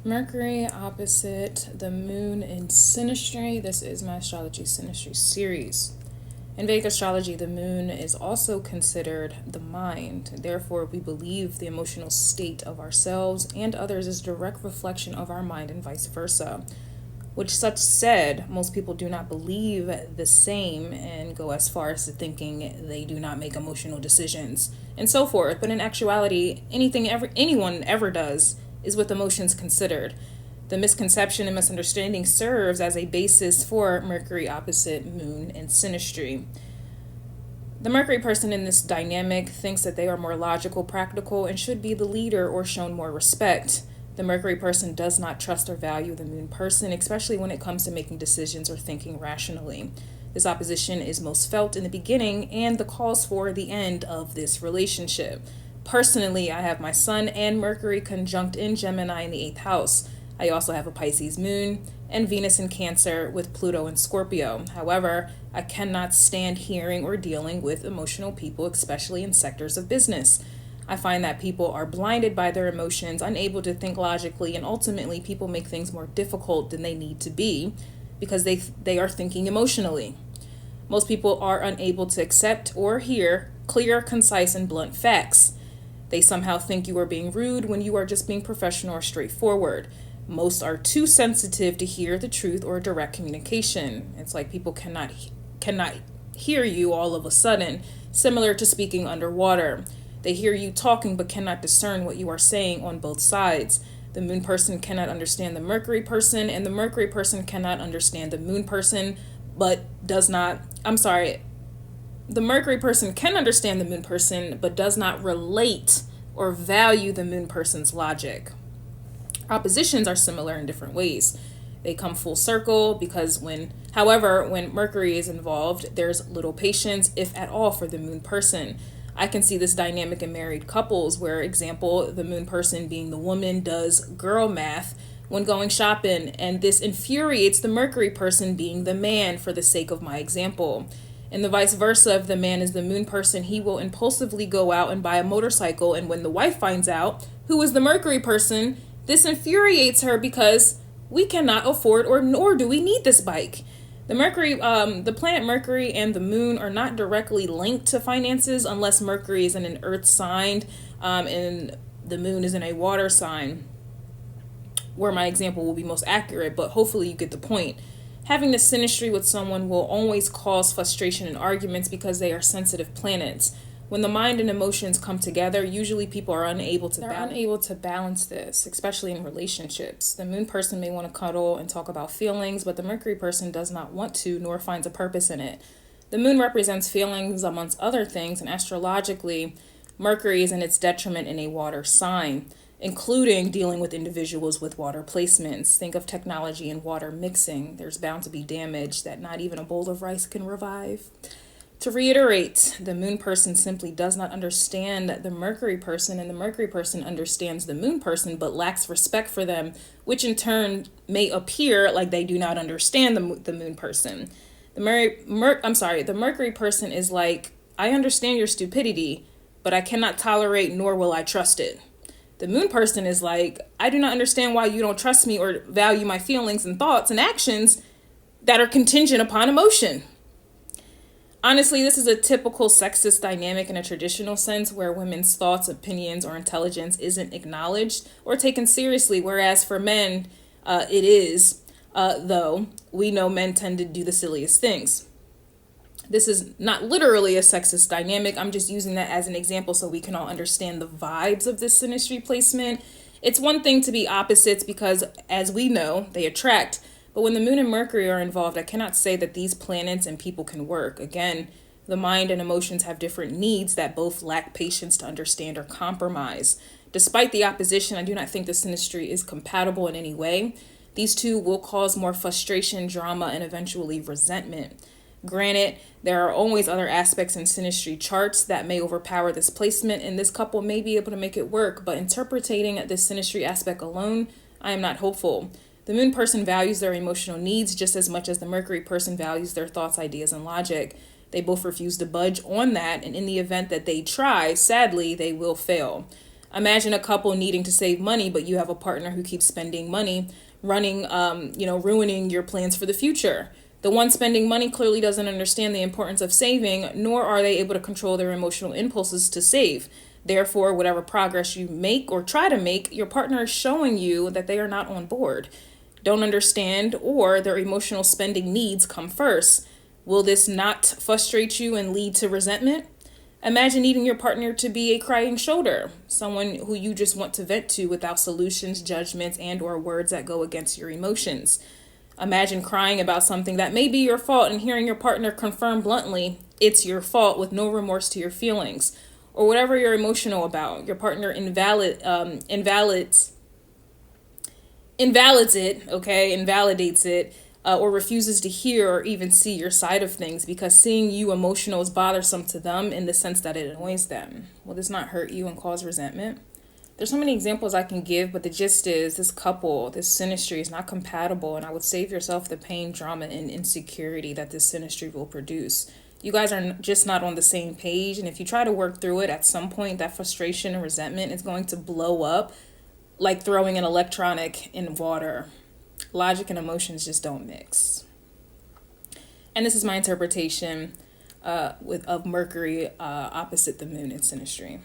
Mercury opposite the moon in Synastry. This is my astrology Synastry series. In Vedic astrology, the moon is also considered the mind. Therefore, we believe the emotional state of ourselves and others is a direct reflection of our mind and vice versa. Which such said, most people do not believe the same and go as far as to thinking they do not make emotional decisions and so forth. But in actuality, anyone ever does is with emotions considered. The misconception and misunderstanding serves as a basis for Mercury opposite moon and synastry. The Mercury person in this dynamic thinks that they are more logical, practical, and should be the leader or shown more respect. The Mercury person does not trust or value the moon person, especially when it comes to making decisions or thinking rationally. This opposition is most felt in the beginning and the cause for the end of this relationship. Personally, I have my Sun and Mercury conjunct in Gemini in the 8th house. I also have a Pisces moon and Venus in Cancer with Pluto in Scorpio. However, I cannot stand hearing or dealing with emotional people, especially in sectors of business. I find that people are blinded by their emotions, unable to think logically, and ultimately people make things more difficult than they need to be because they are thinking emotionally. Most people are unable to accept or hear clear, concise, and blunt facts. They somehow think you are being rude when you are just being professional or straightforward. Most are too sensitive to hear the truth or direct communication. It's like people cannot hear you all of a sudden, similar to speaking underwater. They hear you talking but cannot discern what you are saying on both sides. The moon person cannot understand the Mercury person, and the Mercury person cannot understand the moon person, but does not, the Mercury person can understand the moon person, but does not relate or value the moon person's logic. Oppositions are similar in different ways. They come full circle because when Mercury is involved, there's little patience, if at all, for the moon person. I can see this dynamic in married couples where, example, the moon person being the woman does girl math when going shopping, and this infuriates the Mercury person being the man for the sake of my example. And the vice versa, if the man is the moon person, he will impulsively go out and buy a motorcycle, and when the wife finds out who is the Mercury person, this infuriates her because we cannot afford or nor do we need this bike. The planet Mercury and the moon are not directly linked to finances unless Mercury is in an earth sign and the moon is in a water sign, where my example will be most accurate, but hopefully you get the point. Having the synastry with someone will always cause frustration and arguments because they are sensitive planets. When the mind and emotions come together, usually people are unable to balance this, especially in relationships. The moon person may want to cuddle and talk about feelings, but the Mercury person does not want to, nor finds a purpose in it. The moon represents feelings amongst other things, and astrologically, Mercury is in its detriment in a water sign, including dealing with individuals with water placements. Think of technology and water mixing. There's bound to be damage that not even a bowl of rice can revive. To reiterate, the moon person simply does not understand the Mercury person, and the Mercury person understands the moon person but lacks respect for them, which in turn may appear like they do not understand the moon person. The Mercury person is like, I understand your stupidity, but I cannot tolerate nor will I trust it. The moon person is like, I do not understand why you don't trust me or value my feelings and thoughts and actions that are contingent upon emotion. Honestly, this is a typical sexist dynamic in a traditional sense where women's thoughts, opinions, or intelligence isn't acknowledged or taken seriously, whereas for men, it is, though we know men tend to do the silliest things. This is not literally a sexist dynamic. I'm just using that as an example so we can all understand the vibes of this synastry placement. It's one thing to be opposites because, as we know, they attract. But when the moon and Mercury are involved, I cannot say that these planets and people can work. Again, the mind and emotions have different needs that both lack patience to understand or compromise. Despite the opposition, I do not think the synastry is compatible in any way. These two will cause more frustration, drama, and eventually resentment. Granted, there are always other aspects in synastry charts that may overpower this placement, and this couple may be able to make it work, but interpreting this synastry aspect alone, I am not hopeful. The moon person values their emotional needs just as much as the Mercury person values their thoughts, ideas, and logic. They both refuse to budge on that, and in the event that they try, sadly, they will fail. Imagine a couple needing to save money, but you have a partner who keeps spending money, ruining your plans for the future. The one spending money clearly doesn't understand the importance of saving, nor are they able to control their emotional impulses to save. Therefore, whatever progress you make or try to make, your partner is showing you that they are not on board, don't understand, or their emotional spending needs come first. Will this not frustrate you and lead to resentment? Imagine needing your partner to be a crying shoulder, someone who you just want to vent to without solutions, judgments, and or words that go against your emotions. Imagine crying about something that may be your fault and hearing your partner confirm bluntly it's your fault with no remorse to your feelings. Or whatever you're emotional about, your partner invalidates it, or refuses to hear or even see your side of things because seeing you emotional is bothersome to them in the sense that it annoys them. Will this not hurt you and cause resentment? There's so many examples I can give, but the gist is this couple, this synastry is not compatible, and I would save yourself the pain, drama, and insecurity that this synastry will produce. You guys are just not on the same page, and if you try to work through it, at some point that frustration and resentment is going to blow up like throwing an electronic in water. Logic and emotions just don't mix. And this is my interpretation of Mercury opposite the moon in synastry.